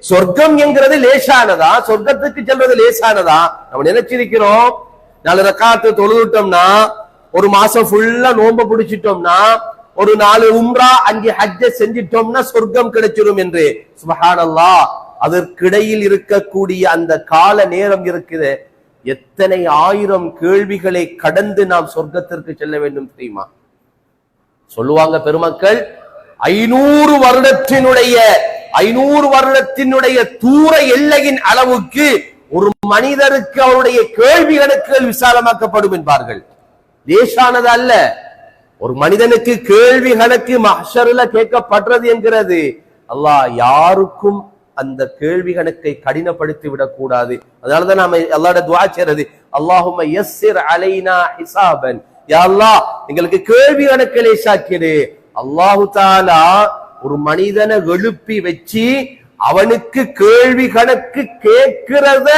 சொர்க்கம் என்கிறது லேசானதா, சொர்க்கத்துக்கு செல்வது லேசானதா? நம்ம நினைச்சிருக்கிறோம் 4 ரக்காத்து தொழுதுட்டோம்னா, ஒரு மாசம் ஃபுல்லா நோன்பு பிடிச்சிட்டோம்னா, ஒரு 4 உம்ரா 5 ஹஜ்ஜ செஞ்சிட்டோம்னா சொர்க்கம் கிடைச்சிடும் என்று. சுப்ஹானல்லாஹ், அதற்கிடையில் இருக்கக்கூடிய அந்த கால நேரம் இருக்குது, எத்தனை 1000 கேள்விகளை கடந்து நாம் சொர்க்கத்திற்கு செல்ல வேண்டும் தெரியுமா? சொல்லுவாங்க பெருமக்கள், 500 வருடத்தினுடைய தூர எல்லையின் அளவுக்கு ஒரு மனிதருக்கு அவருடைய கேள்வி கணக்குகள் விசாலமாக்கப்படும் என்பார்கள். லேசானது அல்ல. ஒரு மனிதனுக்கு கேள்வி கணக்கு மஹ்ஷர்ல கேட்கப்படுறது என்கிறது. அல்லாஹ் யாருக்கும் அந்த கேள்வி கணக்கை கடினப்படுத்தி விடக் கூடாது. அதனாலதான் நாம அல்லாஹ்விட துஆ செய்றது, அல்லாஹும்ம யஸ்ஸிர் அலைனா ஹிசாபன், யா அல்லாஹ் எங்களுக்கு கேள்வி கணக்கை லேசாக்கிடு. அல்லாஹு தஆலா ஒரு மனிதனை எழுப்பி வச்சு அவனுக்கு கேள்வி கணக்கு கேட்கிறத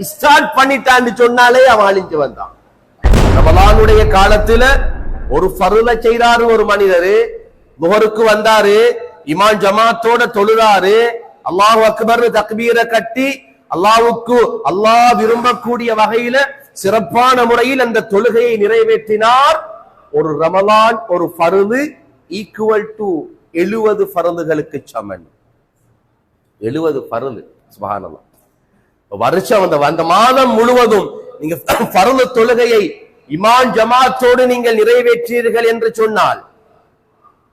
ஸ்டார்ட் பண்ணிட்டான்னு சொன்னாலே அவன் அழிஞ்சு வந்தான். ரமலானுடைய காலத்துல ஒரு ஃபர்ல செய்றாரு ஒரு மனிதர், துஹருக்கு வந்தாரு, இமாம் ஜமாத்தோட தொழுதாரு, அல்லாஹு அக்பர் தக்பீரை கட்டி அல்லாஹ் விரும்பக்கூடிய வகையில சிறப்பான முறையில் அந்த தொழுகையை நிறைவேற்றினார். ஒரு ரமலான் ஒரு ஃபர்து ஈக்குவல் டு 70 ஃபர்துகளுக்கு சமன். 70 ஃபர்து. சுப்ஹானல்லாஹ். வருஷம் அந்த மாதம் முழுவதும் நீங்க ஃபர்து தொழுகையை இமாம் ஜமாத்தோடு நீங்கள் நிறைவேற்றீர்கள் என்று சொன்னால்,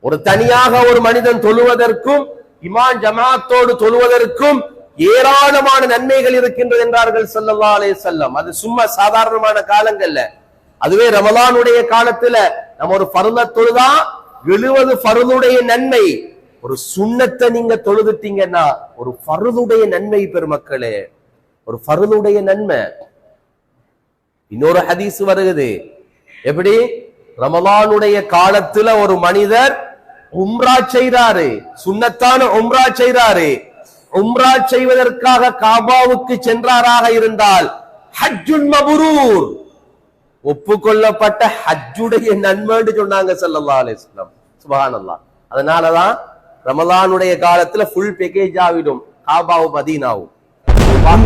ஒரு தனியாக ஒரு மனிதன் தொழுவதற்கும் இமாம் ஜமாத்தோடு தொழுவதற்கும் ஏராளமான நன்மைகள் இருக்கின்றது என்றார்கள் ஸல்லல்லாஹு அலைஹி வஸல்லம். அது சும்மா சாதாரணமான காலங்கள்ல. அதுவே ரமலானுடைய காலத்துல நம்ம ஒரு ஃபர்த தொழுதா 70 ஃபர்துடைய நன்மை. ஒரு சுன்னத்தை நீங்க தொழுதுட்டீங்கன்னா ஒரு ஃபர்துடைய நன்மை பெருமக்களே, ஒரு ஃபர்துடைய நன்மை. இன்னொரு ஹதீஸ் வருகிறது, எப்படி ரமலானுடைய காலத்துல ஒரு மனிதர் உம்ரா செய்றாரு, சுன்னத்தான உம்ரா செய்றாரு, உம்ரா செய்வதற்காக காபாவுக்கு சென்றாராக இருந்தால் ஹஜ்ஜுல் மப்ரூர், ஒப்புக்கொள்ளப்பட்ட ஹஜ்ஜுடைய நன்மைன்னு சொன்னாங்க ஸல்லல்லாஹு அலைஹி வஸல்லம். சுப்ஹானல்லாஹ். அதனாலதான் ரமலானுடைய காலத்துல ஃபுல் பேக்கேஜ் ஆகிடும் காபாவும் மதீனாவும்.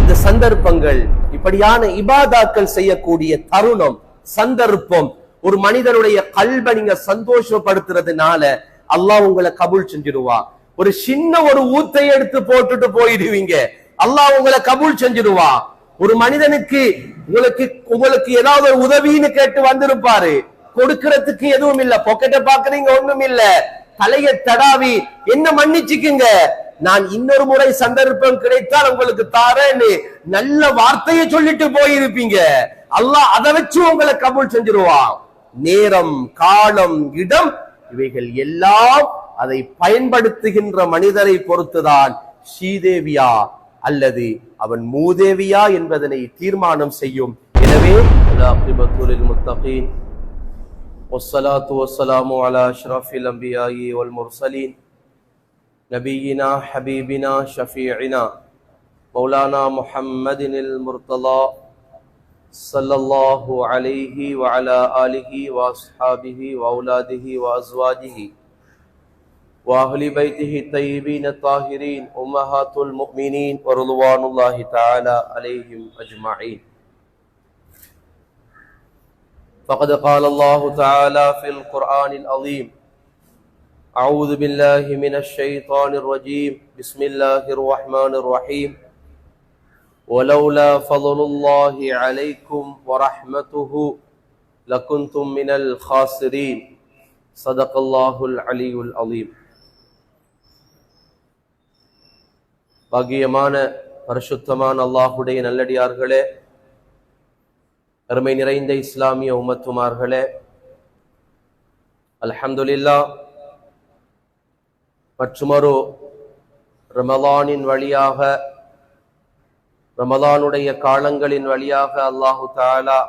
இந்த சந்தர்ப்பங்கள், இப்படியான இபாதாக்கள் செய்யக்கூடிய தருணம், சந்தர்ப்பம், ஒரு மனிதனுடைய கல்பை நீங்க சந்தோஷப்படுத்துறதுனால அல்லாஹ் உங்களை கபூல் செஞ்சிடுவா. ஒரு சின்ன ஒரு ஊத்தை எடுத்து போட்டுட்டு போயிடுவீங்க, அல்லாஹ் உங்களை கபூல் செஞ்சிடுவா. ஒரு மனிதனுக்கு உங்களுக்கு ஏதாவது ஒரு உதவின்னு கேட்டு வந்திருப்பாரு, கொடுக்கிறதுக்கு எதுவும் இல்ல, பாக்கெட்டை பாக்குறீங்க, ஒண்ணும் இல்ல, தலையை தடாவி என்ன மன்னிச்சுக்குங்க, நான் இன்னொரு முறை சந்தர்ப்பம் கிடைத்தால் உங்களுக்கு தாரேன்னு நல்ல வார்த்தையை சொல்லிட்டு போயிருப்பீங்க. அல்லாஹ் அதை வச்சு உங்களை கபூல் செஞ்சிருவான். நேரம், காலம், இடம் இவைகள் எல்லாம் அதை பயன்படுத்துகின்ற மனிதரை பொறுத்துதான் ஸ்ரீதேவியா அல்லது அவன் மூதேவியா என்பதனை தீர்மானம் செய்யும். எனவே والصلاة والسلام على أشرف الأنبياء والمرسلين نبينا حبيبنا شفيعنا مولانا محمد المرتضى صلى الله عليه وعلى آله وأصحابه وأولاده وأزواجه وأهل بيته الطيبين الطاهرين أمهات المؤمنين ورضوان الله تعالى عليهم أجمعين. فقد قال الله تعالى في القرآن العظيم: أعوذ بالله من الشيطان الرجيم، بسم الله الرحمن الرحيم، ولولا فضل الله عليكم ورحمته لكنتم من الخاسرين. صدق الله العلي العظيم. பாக்கியமான பரிசுத்தமான அல்லாஹ்வுடைய நல்லடியார்களே, அருமை நிறைந்த இஸ்லாமிய உம்மத்துமார்களே, அல்ஹம்துலில்லாஹ், மற்றுமொரு ரமலானின் வழியாக, ரமலானுடைய காலங்களின் வழியாக அல்லாஹு தஆலா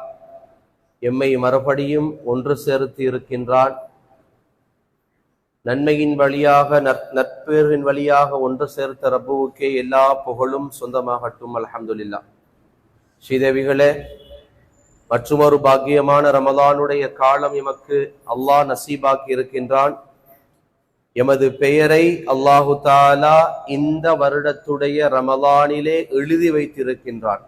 எம்மை மறுபடியும் ஒன்று சேர்த்து இருக்கின்றான். நன்மையின் வழியாக, நற்பேரின் வழியாக ஒன்று சேர்த்த ரப்புவுக்கே எல்லா புகழும் சொந்தமாகட்டும். அல்ஹம்துலில்லாஹ். ஸ்ரீதேவிகளே, மற்றுமொரு பாக்கியமான ரமலானுடைய காலம் எமக்கு அல்லாஹ் நசீபாக்கி இருக்கின்றான். எமது பெயரை அல்லாஹு தாலா இந்த வருடத்துடைய ரமலானிலே எழுதி வைத்திருக்கின்றான்.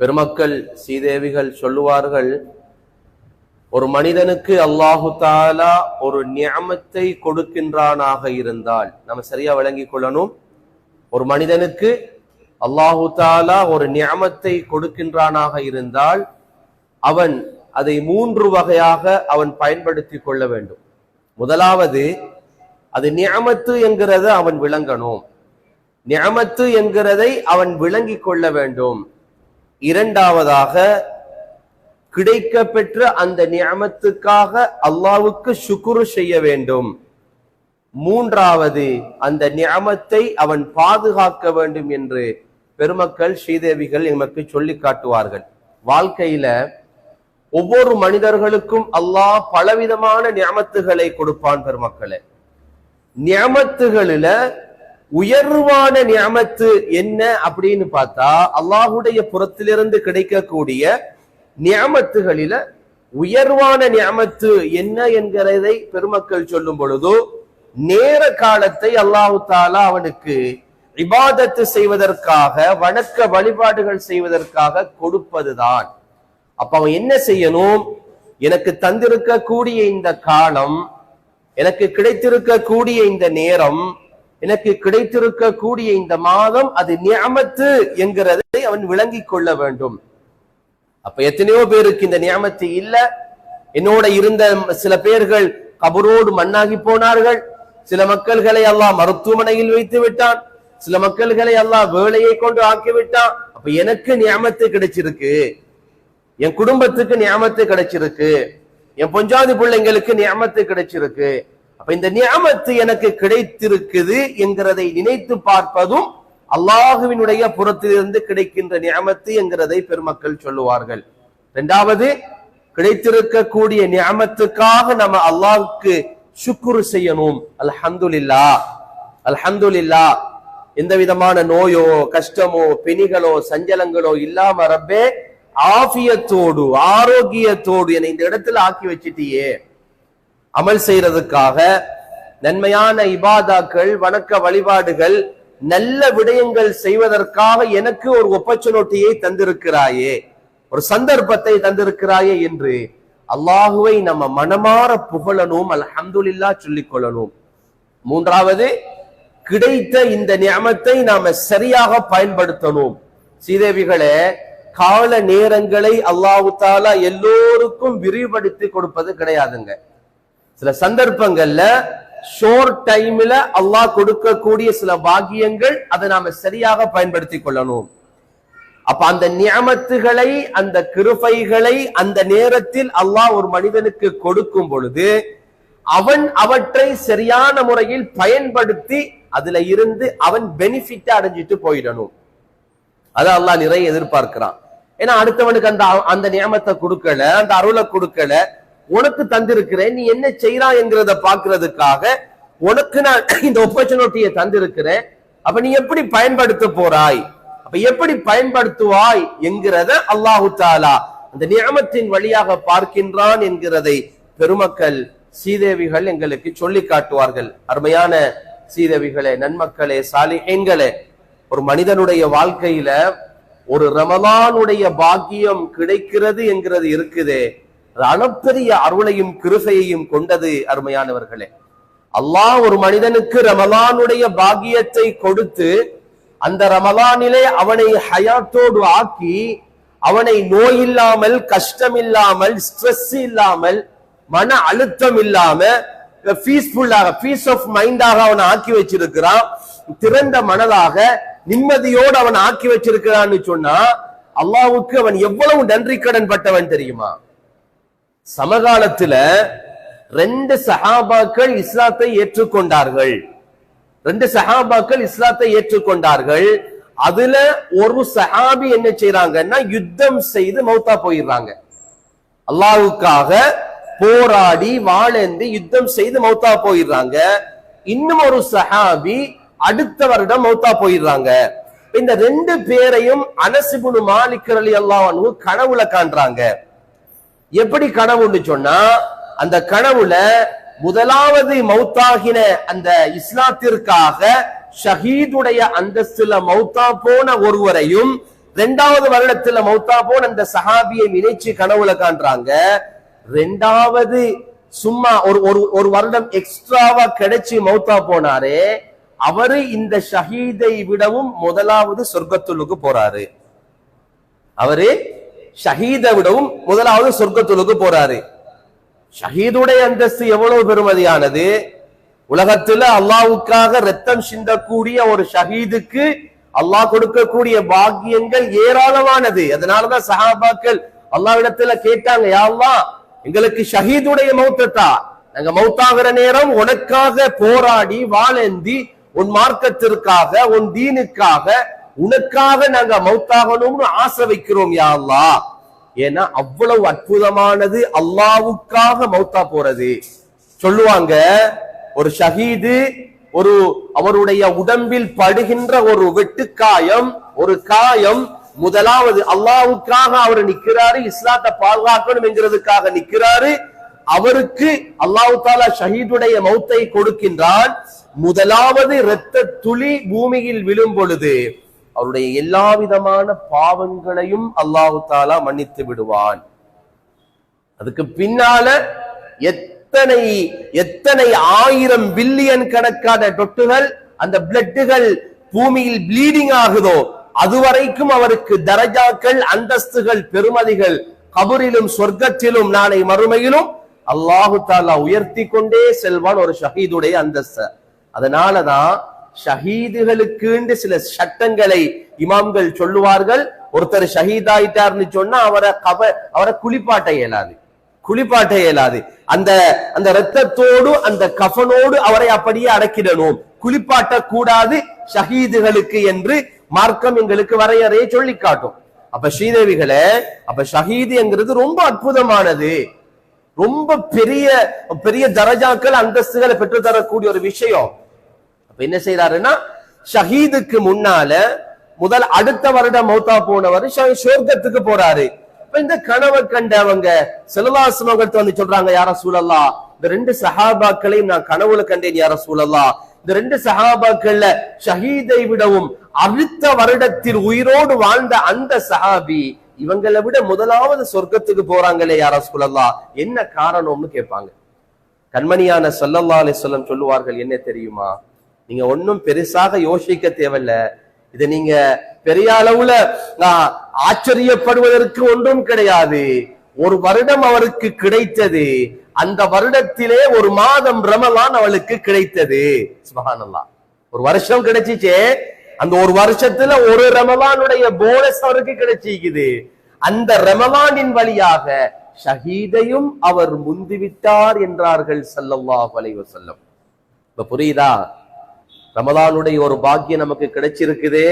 பெருமக்கள் சீதேவிகள் சொல்லுவார்கள், ஒரு மனிதனுக்கு அல்லாஹு தாலா ஒரு நியமத்தை கொடுக்கின்றானாக இருந்தால், நம்ம சரியா விளங்கிக் கொள்ளணும், ஒரு மனிதனுக்கு அல்லாஹு தாலா ஒரு நியமத்தை கொடுக்கின்றானாக இருந்தால் அவன் அதை 3 வகையாக அவன் பயன்படுத்தி கொள்ள வேண்டும். முதலாவது, அது நியமத்து என்கிறத அவன் விளங்கணும், நியமத்து என்கிறதை அவன் விளங்கிக் கொள்ள வேண்டும். இரண்டாவதாக, கிடைக்க பெற்ற அந்த நியமத்துக்காக அல்லாஹ்வுக்கு ஷுக்ர் செய்ய வேண்டும். மூன்றாவது, அந்த நியமத்தை அவன் பாதுகாக்க வேண்டும் என்று பெருமக்கள் ஸ்ரீதேவிகள் எமக்கு சொல்லி காட்டுவார்கள். வாழ்க்கையில ஒவ்வொரு மனிதர்களுக்கும் அல்லாஹ் பலவிதமான நியமத்துகளை கொடுப்பான். பெருமக்களே, நியமத்துகளில உயர்வான நியமத்து என்ன அப்படின்னு பார்த்தா, அல்லாஹுடைய புறத்திலிருந்து கிடைக்கக்கூடிய நியமத்துகளில உயர்வான நியமத்து என்ன என்கிறதை பெருமக்கள் சொல்லும் பொழுது, நேர காலத்தை அல்லாஹு தாலா அவனுக்கு இபாதத்து செய்வதற்காக, வணக்க வழிபாடுகள் செய்வதற்காக கொடுப்பதுதான். அப்ப அவன் என்ன செய்யணும்? எனக்கு தந்திருக்கக்கூடிய இந்த காலம், எனக்கு கிடைத்திருக்கக்கூடிய இந்த நேரம், எனக்கு கிடைத்திருக்கக்கூடிய இந்த மாதம், அது நியமத்து என்கிறதை அவன் விளங்கிக் கொள்ள வேண்டும். அப்ப எத்தனையோ பேருக்கு இந்த நியமத்து இல்ல. என்னோட இருந்த சில பேர்கள் கபரோடு மண்ணாகி போனார்கள். சில மக்கள்களை அல்லாஹ் மருத்துவமனையில் வைத்து விட்டான். சில மக்கள்களை அல்லாஹ் வேலையை கொண்டு ஆக்கிவிட்டான். அப்ப எனக்கு நியமத்து கிடைச்சிருக்கு, என் குடும்பத்துக்கு நியமத்து கிடைச்சிருக்கு, என் பொஞ்சாதி பிள்ளைங்களுக்கு நியமத்து கிடைச்சிருக்கு. அப்ப இந்த நியமத்து எனக்கு கிடைத்திருக்குது என்கிறதை நினைத்து பார்ப்பதும் அல்லாஹுவினுடைய புறத்திலிருந்து கிடைக்கின்ற நியமத்து என்கிறதை பெருமக்கள் சொல்லுவார்கள். இரண்டாவது, கிடைத்திருக்கக்கூடிய நியமத்துக்காக நம்ம அல்லாஹ்வுக்கு ஷுக்ர் செய்யணும். அல்ஹம்துலில்லாஹ், அல்ஹம்துலில்லாஹ். எந்த விதமான நோயோ கஷ்டமோ பிணிகளோ சஞ்சலங்களோ இல்லாம ரப்பே ஆஃபியத்தோடு ஆரோக்கியத்தோடு என்னை இந்த இடத்துல ஆக்கி வச்சிட்டியே. அமல் செய்யறதுக்காக, நன்மையான இபாதாக்கள், வணக்க வழிபாடுகள், நல்ல விடயங்கள் செய்வதற்காக எனக்கு ஒரு ஆப்பர்ச்சுனிட்டியை தந்திருக்கிறாயே, ஒரு சந்தர்ப்பத்தை தந்திருக்கிறாயே என்று அல்லாஹுவை நம்ம மனமாற புகழணும், அல்ஹம்துலில்லாஹ் சொல்லிக் கொள்ளணும். மூன்றாவது, கிடைத்த இந்த நியமத்தை நாம சரியாக பயன்படுத்தணும். சீதேவிகளே, கால நேரங்களை அல்லாஹு தாலா எல்லோருக்கும் விரிவுபடுத்தி கொடுப்பது கிடையாதுங்க. சில சந்தர்ப்பங்கள்ல ஷோர்ட் டைம்ல அல்லாஹ் கொடுக்கக்கூடிய சில பாக்கியங்கள், அதை நாம சரியாக பயன்படுத்தி கொள்ளணும். அப்ப அந்த நியமத்துகளை, அந்த கிருபைகளை அந்த நேரத்தில் அல்லாஹ் ஒரு மனிதனுக்கு கொடுக்கும் பொழுது அவன் அவற்றை சரியான முறையில் பயன்படுத்தி அதுல இருந்து அவன் பெனிஃபிட் அடைஞ்சிட்டு போயிடணும். அதான் அல்லாஹ் நிறைய எதிர்பார்க்கிறான். ஏன்னா அடுத்தவனுக்கு அந்த நியமத்தை கொடுக்கல, அந்த அருளை கொடுக்கல, உனக்கு தந்திருக்கிறேன், நீ என்ன செய்யறான் என்கிறத பாக்குறதுக்காக உனக்கு நான் இந்த ஆப்பர்ச்சுனிட்டியை தந்திருக்கிறேன். அப்ப நீ எப்படி பயன்படுத்த போறாய், அப்ப எப்படி பயன்படுத்துவாய் என்கிறத அல்லாஹு தாலா அந்த நியமத்தின் வழியாக பார்க்கின்றான் என்கிறதை பெருமக்கள் சீதேவிகள் எங்களுக்கு சொல்லி காட்டுவார்கள். அருமையான சீதேவிகளே, நன்மக்களே, சாலிஹீன்களே, ஒரு மனிதனுடைய வாழ்க்கையில ஒரு ரமலானுடைய பாக்கியம் கிடைக்கிறது என்கிறது இருக்குதே, அது அளப்பெரிய அருளையும் கிருபையையும் கொண்டது. அருமையானவர்களே, அல்லாஹ் ஒரு மனிதனுக்கு ரமலானுடைய பாக்கியத்தை கொடுத்து அந்த ரமலானிலே அவனை ஹயாத்தோடு ஆக்கி, அவனை நோய் இல்லாமல், கஷ்டம் இல்லாமல், ஸ்ட்ரெஸ் இல்லாமல், மன அழுத்தம் இல்லாம பீஸ்ஃபுல்லாக, பீஸ் ஆஃப் மைண்டாக அவனை ஆக்கி வச்சிருக்கிறான். திறந்த மனதாக நிம்மதியோடு அவன் ஆக்கி வச்சிருக்கிறான்னு சொன்னா அல்லாஹ்வுக்கு அவன் எவ்வளவு நன்றி கடன் பட்டவன் தெரியுமா? சமகாலத்துல 2 சஹாபாக்கள் இஸ்லாத்தை ஏற்றுக்கொண்டார்கள். 2 சஹாபாக்கள் இஸ்லாத்தை ஏற்றுக்கொண்டார்கள். அதுல ஒரு சஹாபி என்ன செய்யறாங்கன்னா, யுத்தம் செய்து மௌத்தா போயிடுறாங்க. அல்லாஹ்வுக்காக போராடி வாழேந்தி யுத்தம் செய்து மௌத்தா போயிடுறாங்க. இன்னும் ஒரு சஹாபி அடுத்த வருடம் மௌத்தா போயிடுறாங்க. இந்த 2 பேரையும் அனஸ் இப்னு மாலிக் ரலியல்லாஹு அன்ஹு கனவுல காண்றாங்க. எப்படி கனவுன்னு சொன்னா, அந்த கனவுல முதலாவது மௌத்தாகின அந்த இஸ்லாத்திற்காக ஷஹீதுடைய அந்தஸ்துல மௌத்தா போன ஒருவரையும் 2வது வருடத்துல மௌத்தா போன அந்த சஹாபியை நினைச்சு கனவுல காண்றாங்க. 2வது சும்மா ஒரு வருடம் எக்ஸ்ட்ராவா கிடைச்சி மௌத்தா போனாரே, அவரு இந்த ஷஹீதை விடவும் முதலாவது சொர்க்கத்துலுக்கு போறாரு. அவரு ஷஹீதை விடவும் முதலாவது சொர்க்கத்துலுக்கு போறாரு. ஷஹீதுடைய அந்தஸ்து எவ்வளவு பெருமதியானது! உலகத்துல அல்லாஹ்வுக்காக ரத்தம் சிந்தக்கூடிய ஒரு ஷஹீதுக்கு அல்லாஹ் கொடுக்கக்கூடிய பாக்கியங்கள் ஏராளமானது. அதனாலதான் சஹாபாக்கள் அல்லாஹ்விடத்துல கேட்டாங்க, யா அல்லாஹ், எங்களுக்கு ஷஹீதுடைய மௌத்தா, நாங்க மௌத்தாகிற நேரம் உனக்காக போராடி வாழேந்தி உன் மார்க்கத்திற்காக உன் தீனுக்காக உனக்காக நாங்க மௌத்தாகணும்னு ஆசை வைக்கிறோம் யா அல்லாஹ். ஏன்னா அவ்வளவு அற்புதமானது அல்லாஹ்வுக்காக மௌத்தா போறது. சொல்லுவாங்க, ஒரு ஷஹீது அவருடைய உடம்பில் படுகின்ற ஒரு வெட்டுக்காயம், ஒரு காயம், முதலாவது அல்லாஹ்வுக்காக அவர் நிக்கிறாரு, இஸ்லாத்தை பாதுகாக்கணும் என்கிறதுக்காக நிக்கிறாரு. அவருக்கு அல்லாஹ் தஆலா ஷஹீதுடைய மௌத்தை கொடுக்கின்றான். முதலாவது இரத்த துளி பூமியில் விழும் பொழுது அவருடைய எல்லா விதமான பாவங்களையும் அல்லாஹ் தஆலா மன்னித்து விடுவான். அதுக்கு பின்னால எத்தனை ஆயிரம் பில்லியன் கணக்கான தொட்டுகள் அந்த பிளட்டுகள் பூமியில் ப்ளீடிங் ஆகுதோ அதுவரைக்கும் அவருக்கு தரஜாக்கள், அந்தஸ்துகள், பெருமதிகள் கபரிலும் சொர்க்கத்திலும் நாளை மறுமையிலும் அல்லாஹு தஆலா உயர்த்தி கொண்டே செல்வான் ஒரு ஷஹீதுடைய அந்தஸ்து. அதனாலதான் ஷஹீதுகளுக்கு சில சட்டங்களை இமாம்கள் சொல்லுவார்கள். ஒருத்தர் ஷஹீதாயிட்டார்னு சொன்னா அவரை குளிப்பாட்ட இயலாது. அந்த ரத்தத்தோடு அந்த கஃனோடு அவரை அப்படியே அடக்கிடணும், குளிப்பாட்ட கூடாது ஷஹீதுகளுக்கு என்று மார்க்கம் எங்களுக்கு வரையறையை சொல்லி காட்டும். அப்ப ஸ்ரீதேவிகளே, அப்ப ஷஹீது என்கிறது ரொம்ப அற்புதமானது, ரொம்ப பெரிய பெரிய தரஜாக்கள், அந்தஸ்துகளை பெற்று தரக்கூடிய ஒரு விஷயம். அப்ப என்ன செய்யறாருன்னா, ஷஹீதுக்கு முன்னால அடுத்த வருடம் மௌத்தா போனவர் சொர்க்கத்துக்கு போறாரு. இந்த கனவை கண்டவங்க ஸல்லல்லாஹு அலைஹி வஸல்லம் வந்து சொல்றாங்க, யா ரசூலல்லாஹ், இந்த 2 சஹாபாக்களையும் நான் கனவுல கண்டேன் யா ரசூலல்லாஹ். இந்த 2 சஹாபாக்கள்ல ஷஹீதை விடவும் அடுத்த வருடத்தில் உயிரோடு வாழ்ந்த அந்த சஹாபி இவங்களை விட முதலாவது சொர்க்கத்துக்கு போறாங்களே யா ரசூலல்லாஹ், என்ன காரணம்னு கேட்பாங்க. கண்மணியான ஸல்லல்லாஹு அலைஹி வஸல்லம் சொல்லுவார்கள், என்ன தெரியுமா, நீங்க ஒன்னும் பெருசாக யோசிக்க தேவையில்ல, இதை நீங்க பெரிய அளவுல ஆச்சரியப்படுவதற்கு ஒன்றும் கிடையாது. ஒரு வருடம் அவருக்கு கிடைத்தது, அந்த வருடத்திலே ஒரு மாதம் ரமலான் அவளுக்கு கிடைத்தது. சுப்ஹானல்லாஹ், ஒரு வருஷம் கிடைச்சிச்சே, அந்த ஒரு வருஷத்துல ஒரு ரமலானுடைய போனஸ் அவருக்கு கிடைச்சிக்குது. அந்த ரமலானின் வழியாக ஷஹீதையும் அவர் முந்திவிட்டார் என்றார்கள் ஸல்லல்லாஹு அலைஹி வஸல்லம். இப்ப புரியுதா? ரமலானுடைய ஒரு பாக்கியம் நமக்கு கிடைச்சிருக்குதே,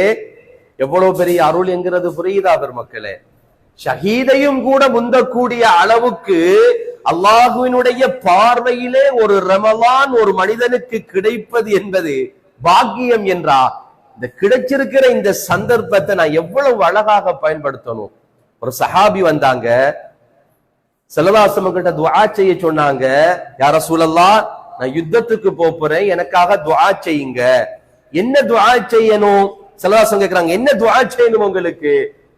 எவ்வளவு பெரிய அருள் என்கிறது புரியுதா பெருமக்களே? ஷஹீதையும் கூட முந்தக்கூடிய அளவுக்கு அல்லாஹுவினுடைய பார்வையிலே ஒரு ரமலான் ஒரு மனிதனுக்கு கிடைப்பது என்பது பாக்கியம் என்றா, இந்த கிடைச்சிருக்கிற இந்த சந்தர்ப்பத்தை நான் எவ்வளவு அழகாக பயன்படுத்தணும். ஒரு சஹாபி வந்தாங்க, ஸல்லல்லாஹு அலைஹி வஸல்லம் கிட்ட துஆ செய்ய சொன்னாங்க. யா ரசூலல்லாஹ், நான் யுத்தத்துக்கு போறேன், எனக்காக துஆ செய்யுங்க. என்ன துஆ செய்யணும்? ஸல்லல்லாஹு அலைஹி வஸல்லம் கேக்குறாங்க, என்ன துஆ செய்யணும் உங்களுக்கு?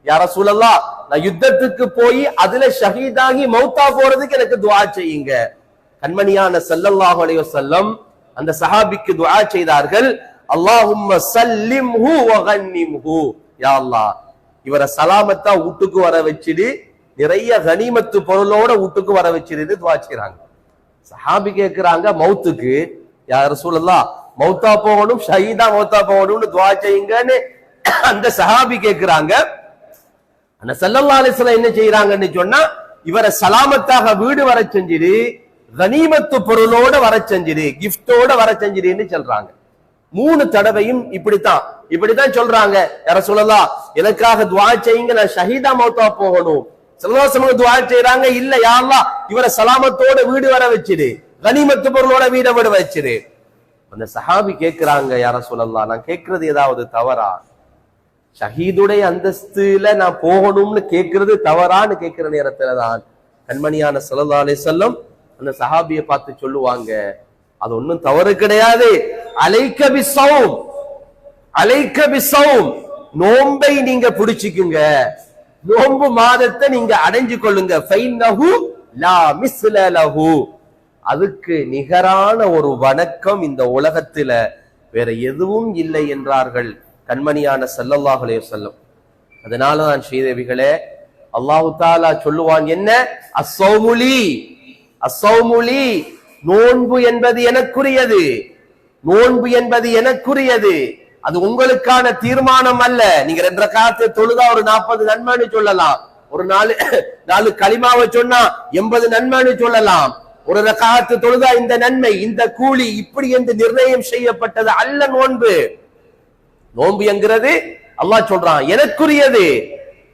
யா ரசூலல்லாஹ், நான் யுத்தத்துக்கு போய் அதுல ஷஹீதாகி மௌத்தா போறதுக்கு எனக்கு துஆ செய்யுங்க. கண்மணியான ஸல்லல்லாஹு அலைஹி வஸல்லம் அந்த சஹாபிக்கு துஆ செய்தார்கள், அல்லாஹும்ம சல்லிம்ஹு வ கன்னிம்ஹு, யா அல்லாஹ், இவரை சலாமத்தா வீட்டுக்கு வர வச்சிடு, நிறைய கனிமத்து பொருளோட வீட்டுக்கு வர வச்சிருன்னு துஆ செய்றாங்க. சஹாபி கேக்குறாங்க, மௌத்துக்கு யா ரசூலல்லாஹ், மௌத்தா போகணும், ஷஹீதா மௌத்தா போகணும்னு துஆ செய்யுங்கன்னு அந்த சஹாபி கேக்குறாங்க. ஆனா ஸல்லல்லாஹு அலைஹி வஸல்லம் என்ன செய்யறாங்கன்னு சொன்னா, இவரை சலாமத்தாக வீடு வர செஞ்சிரு, கனிமத்து பொருளோட வர செஞ்சிரு, கிஃப்டோட வர செஞ்சிருன்னு சொல்றாங்க. 3 தடவையும் இப்படித்தான் சொல்றாங்க. யா ரசூலல்லாஹ், எனக்காக துஆ செய்யுங்க, நான் ஷஹீதா மௌத்தா போகணும். ஸல்லல்லாஹு அலைஹி வஸல்லம் துஆ செய்றாங்க, இல்ல யா அல்லாஹ், இவரை சலாமத்தோட வீடு வர வச்சிரு, கனிமத்து பொருளோட வீட விட வச்சிரு. அந்த சஹாபி கேக்குறாங்க, யா ரசூலல்லாஹ், நான் கேட்கிறது ஏதாவது தவறா? ஷஹீதுடைய அந்தஸ்துல நான் போகணும்னு கேட்கிறது தவறான்னு கேட்கிற நேரத்துல தான் கண்மணியான ஸல்லல்லாஹு அலைஹி வஸல்லம் அந்த சஹாபியை பார்த்து சொல்லுவாங்க, அது ஒன்னும் தவறு கிடையாது. அலைக்க பிஸ்ஸௌம், அலைக்க பிஸ்ஸௌம், நோன்பை நீங்க பிடிச்சுக்குங்க, நோன்பு மாதத்தை நீங்க அடைஞ்சு கொள்ளுங்க. ஃபைன்னஹு லா மிஸ்ல லஹு, அதுக்கு நிகரான ஒரு வணக்கம் இந்த உலகத்துல வேற எதுவும் இல்லை என்றார்கள் கண்மணியான ஸல்லல்லாஹு அலைஹி வஸல்லம். அதனாலதான் ஸ்ரீதேவிகளே, அல்லாஹு தஆலா சொல்லுவான் என்ன, அஸ்ஸௌமுலி, அஸ்ஸௌமுலி, நோன்பு என்பது எனக்குரியது, நோன்பு என்பது எனக்குரியது, அது உங்களுக்கான தீர்மானம் அல்ல. நீங்க 2 ரக்காத்து தொழுதா ஒரு 40 நன்மைன்னு சொல்லலாம், ஒரு 4 கலிமாவை சொன்னா 80 நன்மைன்னு சொல்லலாம், ஒரு ரக்காத்து தொழுதா இந்த நன்மை இந்த கூலி இப்படி என்று நிர்ணயம் செய்யப்பட்டது அல்ல நோன்பு. நோன்பு என்கிறது அல்லாஹ் சொல்றான் எனக்குரியது,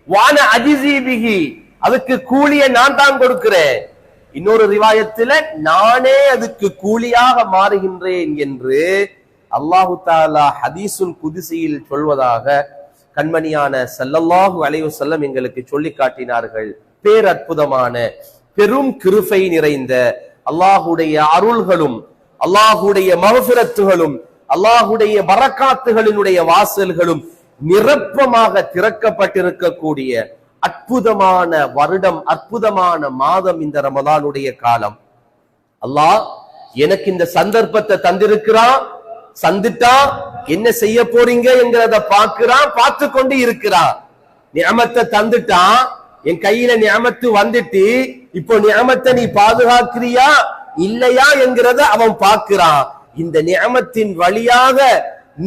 வான அஜிஸி பிஹி, அதுக்கு கூலியை நான் தான் கொடுக்கிறேன். இன்னொரு ரிவாயத்துல நானே அதுக்கு கூலியாக மாறுகின்றேன் என்று அல்லாஹு தஆலா ஹதீஸுல் குத்ஸியில் சொல்வதாக கண்மணியான ஸல்லல்லாஹு அலைஹி வஸல்லம் எங்களுக்கு சொல்லி காட்டினார்கள். பேரற்புதமான பெரும் கிருபை நிறைந்த அல்லாஹுடைய அருள்களும் அல்லாஹுடைய மஃபிரத்துகளும் அல்லாஹுடைய பரக்காத்துகளினுடைய வாசல்களும் நிரப்பமாக திறக்கப்பட்டிருக்கக்கூடிய அற்புதமான வருடம், அற்புதமான மாதம் இந்த ரமலானுடைய காலம். அல்லாஹ் எனக்கு இந்த சந்தர்ப்பத்தை தந்திருக்கிறான், சந்திட்டா என்ன செய்ய போறீங்க என்கிறத பார்க்கிறான், பார்த்து கொண்டு இருக்கிறான். நிஅமத்தை தந்துட்டான், என் கையில நிஅமத்து வந்துட்டு இப்போ நிஅமத்தை நீ பாதுகாக்கிறியா இல்லையா என்கிறத அவன் பார்க்கிறான். இந்த நிஅமத்தின் வழியாக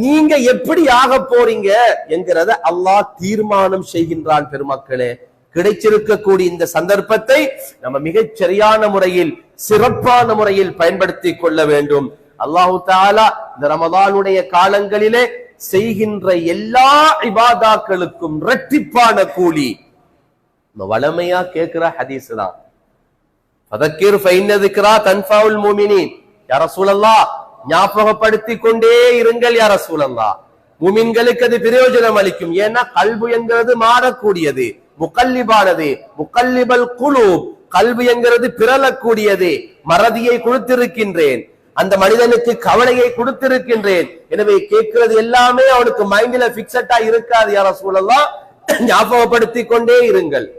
நீங்க எப்படி ஆக போறீங்க என்கிறத அல்லாஹ் தீர்மானம் செய்கின்றான். பெருமக்களே, கிடைச்சிருக்கக்கூடிய இந்த சந்தர்ப்பத்தை நம்ம மிகச் சரியான முறையில் சிறப்பான முறையில் பயன்படுத்திக் கொள்ள வேண்டும். அல்லாஹு தஆலா இந்த ரமலானுடைய காலங்களிலே செய்கின்ற எல்லா இபாதாக்களுக்கும் இரட்டிப்பான கூலி. வளமையா கேட்கிற ஹதீஸ் தான், ஃபதக்கிர் ஃபைன்ன ذிக்ரா தன்ஃபவுல் முஃமினீன். யா ரசூலல்லாஹ், ஞாபகப்படுத்தி கொண்டே இருங்கள் யா ரசூலல்லாஹ், முஃமின்களுக்கு அது பிரயோஜனம் அளிக்கும். ஏன்னா கல்பு என்கிறது மாறக்கூடியது, முகல்லிபானது, முகல்லிபல் குலூப், கல்பு என்கிறது பிறலக்கூடியது. மறதியை கொடுத்திருக்கின்றேன், அந்த மனிதனுக்கு கவலையை கொடுத்திருக்கின்றேன். எனவே கேட்கிறது எல்லாமே அவனுக்கு மைண்ட்ல பிக்சட்டா இருக்காது. யா ரசூலல்லாஹ், ஞாபகப்படுத்தி கொண்டே இருங்கள்,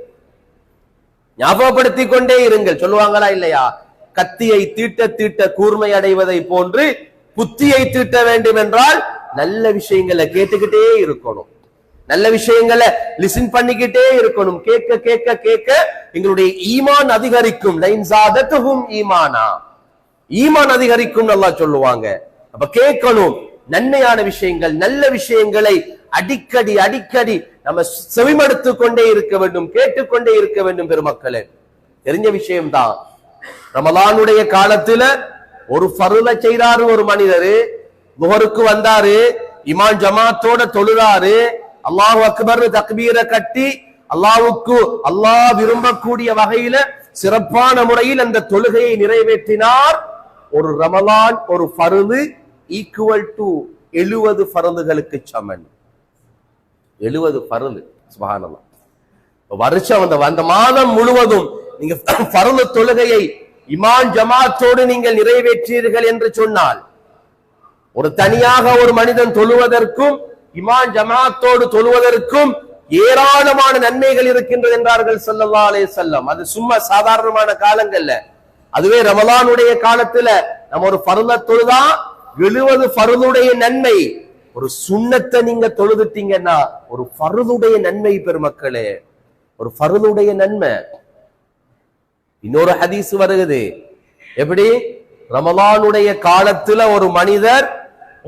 ஞாபகப்படுத்தி கொண்டே இருங்கள். சொல்லுவாங்களா இல்லையா, கத்தியை தீட்ட தீட்ட கூர்மை அடைவதை போன்று புத்தியை தீட்ட வேண்டும் என்றால் நல்ல விஷயங்களை கேட்டுக்கிட்டே இருக்கணும், நல்ல விஷயங்களை லிசன் பண்ணிக்கிட்டே இருக்கணும். கேட்க கேட்க கேட்க எங்களுடைய ஈமான் அதிகரிக்கும். லைன் ஸாதத்துஹும் ஈமானா, ஈமான் அதிகரிக்கும் அல்லாஹ் சொல்லுவாங்க. அப்ப கேட்கணும், நன்மையான விஷயங்கள் நல்ல விஷயங்களை அடிக்கடி அடிக்கடி நம்ம செவிமடுத்து கொண்டே இருக்க வேண்டும், கேட்டுக்கொண்டே இருக்க வேண்டும். பெருமக்களே, தெரிஞ்ச விஷயம்தான், ரமலானுடைய காலத்துல ஒரு ஃபர்ல செய்றாரு ஒரு மனிதரு, துஹருக்கு வந்தாரு, இமாம் ஜமாத்தோட தொழுறாரு, அல்லாஹு அக்பர் தக்பீரை கட்டி அல்லாஹ்வுக்கு அல்லாஹ் விரும்பக்கூடிய வகையில சிறப்பான முறையில் அந்த தொழுகையை நிறைவேற்றினார். ஒரு ரமலான் ஒரு ஃபர்து ஈக்குவல் டு 70 ஃபர்துகளுக்கு சமன். 70 ஃபர்து, சுப்ஹானல்லாஹ். வருஷம் அந்த மாதம் முழுவதும் நீங்க ஃபர்து தொழுகையை இமாம் ஜமாத்தோடு நீங்கள் நிறைவேற்றீர்கள் என்று சொன்னால், ஒரு தனியாக ஒரு மனிதன் தொழுவதற்கும் இமாம் ஜமாத்தோடு தொழுவதற்கும் ஏராளமான நன்மைகள் இருக்கின்றது என்றார்கள் ஸல்லல்லாஹு அலைஹி வஸல்லம். அது சும்மா சாதாரணமான காலங்கள்ல, அதுவே ரமலானுடைய காலத்துல நம்ம ஒரு ஃபர்த தொழுதா 70 ஃபர்துடைய நன்மை. ஒரு சுன்னத்தை நீங்க தொழுதுட்டீங்கன்னா ஒரு ஃபர்துடைய நன்மை. பெருமக்களே, ஒரு ஃபர்துடைய நன்மை. இன்னொரு ஹதீஸ் வருகிறது, எப்படி ரமலானுடைய காலத்துல ஒரு மனிதர்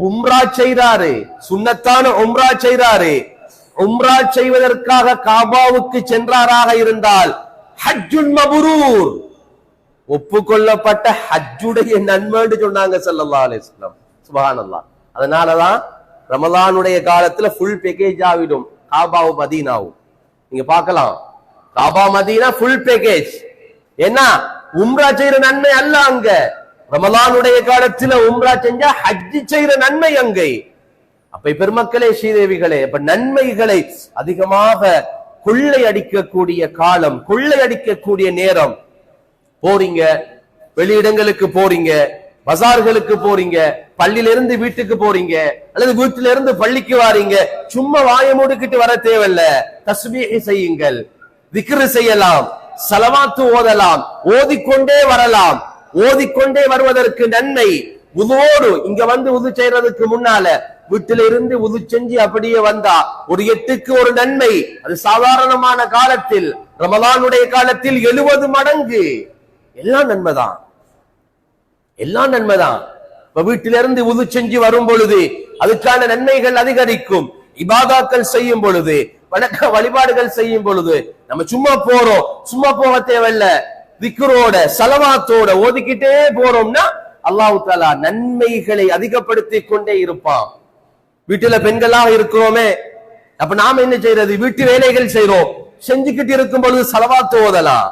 உம்ரா செய்றாரு, சுன்னத்தான உம்ரா செய்றாரு, உம்ரா செய்வதற்காக காபாவுக்கு சென்றாராக இருந்தால் ஹஜ்ஜுல் மப்ரூர், ஒப்புக்கொள்ளப்பட்ட ஹஜ்ஜுடைய நன்மைன்னு சொன்னாங்க ஸல்லல்லாஹு அலைஹி வஸல்லம். சுப்ஹானல்லாஹ். அதனாலதான் ரமலானுடைய காலத்துல ஃபுல் பேக்கேஜ் ஆவிடும் காபாவும் மதீனாவும். நீங்க பார்க்கலாம், காபா மதீனா ஃபுல் பேக்கேஜ். ஏன்னா உம்ரா செய்யற நன்மை அல்ல அங்க, ரமலானுடைய காலத்துல உம்ரா செஞ்சா ஹஜ் செய்யற நன்மை அங்கே. அப்ப பெருமக்களே, ஸ்ரீதேவிகளே, அப்ப நன்மைகளை அதிகமாக கொள்ளை அடிக்கக்கூடிய காலம், கொள்ளை அடிக்கக்கூடிய நேரம். போறீங்க, வெளியிடங்களுக்கு போறீங்க, பஜார்களுக்கு போறீங்க, பள்ளியிலிருந்து வீட்டுக்கு போறீங்க, அல்லது வீட்டில இருந்து பள்ளிக்கு வாரீங்க, சும்மா வாய மூடிக்கிட்டு வர தேவையில்ல. தஸ்பீஹ் செய்யுங்கள், திக்ர் செய்யலாம், ஸலவாத்து ஓதலாம், ஓதிக்கொண்டே வரலாம். ஓதிக்கொண்டே வருவதற்கு நன்மை. உதுவோடு இங்க வந்து உது செய்யறதுக்கு முன்னால வீட்டில இருந்து உது செஞ்சு அப்படியே வந்தா ஒரு 8க்கு ஒரு நன்மை. அது சாதாரணமான காலத்தில், ரமலானுடைய காலத்தில் 70 மடங்கு. எல்லாம் நன்மைதான், எல்லாம் நன்மைதான். வீட்டிலிருந்து உது செஞ்சு வரும் பொழுது அதுக்கான நன்மைகள் அதிகரிக்கும். இபாதாக்கள் செய்யும் பொழுது, வணக்க வழிபாடுகள் செய்யும் பொழுது நம்ம சும்மா போறோம், சும்மா போக தேவையில்ல, திக்ரோட ஸலவாத்தோட ஓதிக்கிட்டே போறோம்னா அல்லாஹ் தஆலா நன்மைகளை அதிகப்படுத்தி கொண்டே இருப்பான். வீட்டுல பெண்களாக இருக்கிறோமே, அப்ப நாம என்ன செய்யறது? வீட்டு வேலைகள் செய்யறோம், செஞ்சுக்கிட்டு இருக்கும் பொழுது ஸலவாத்து ஓதலாம்,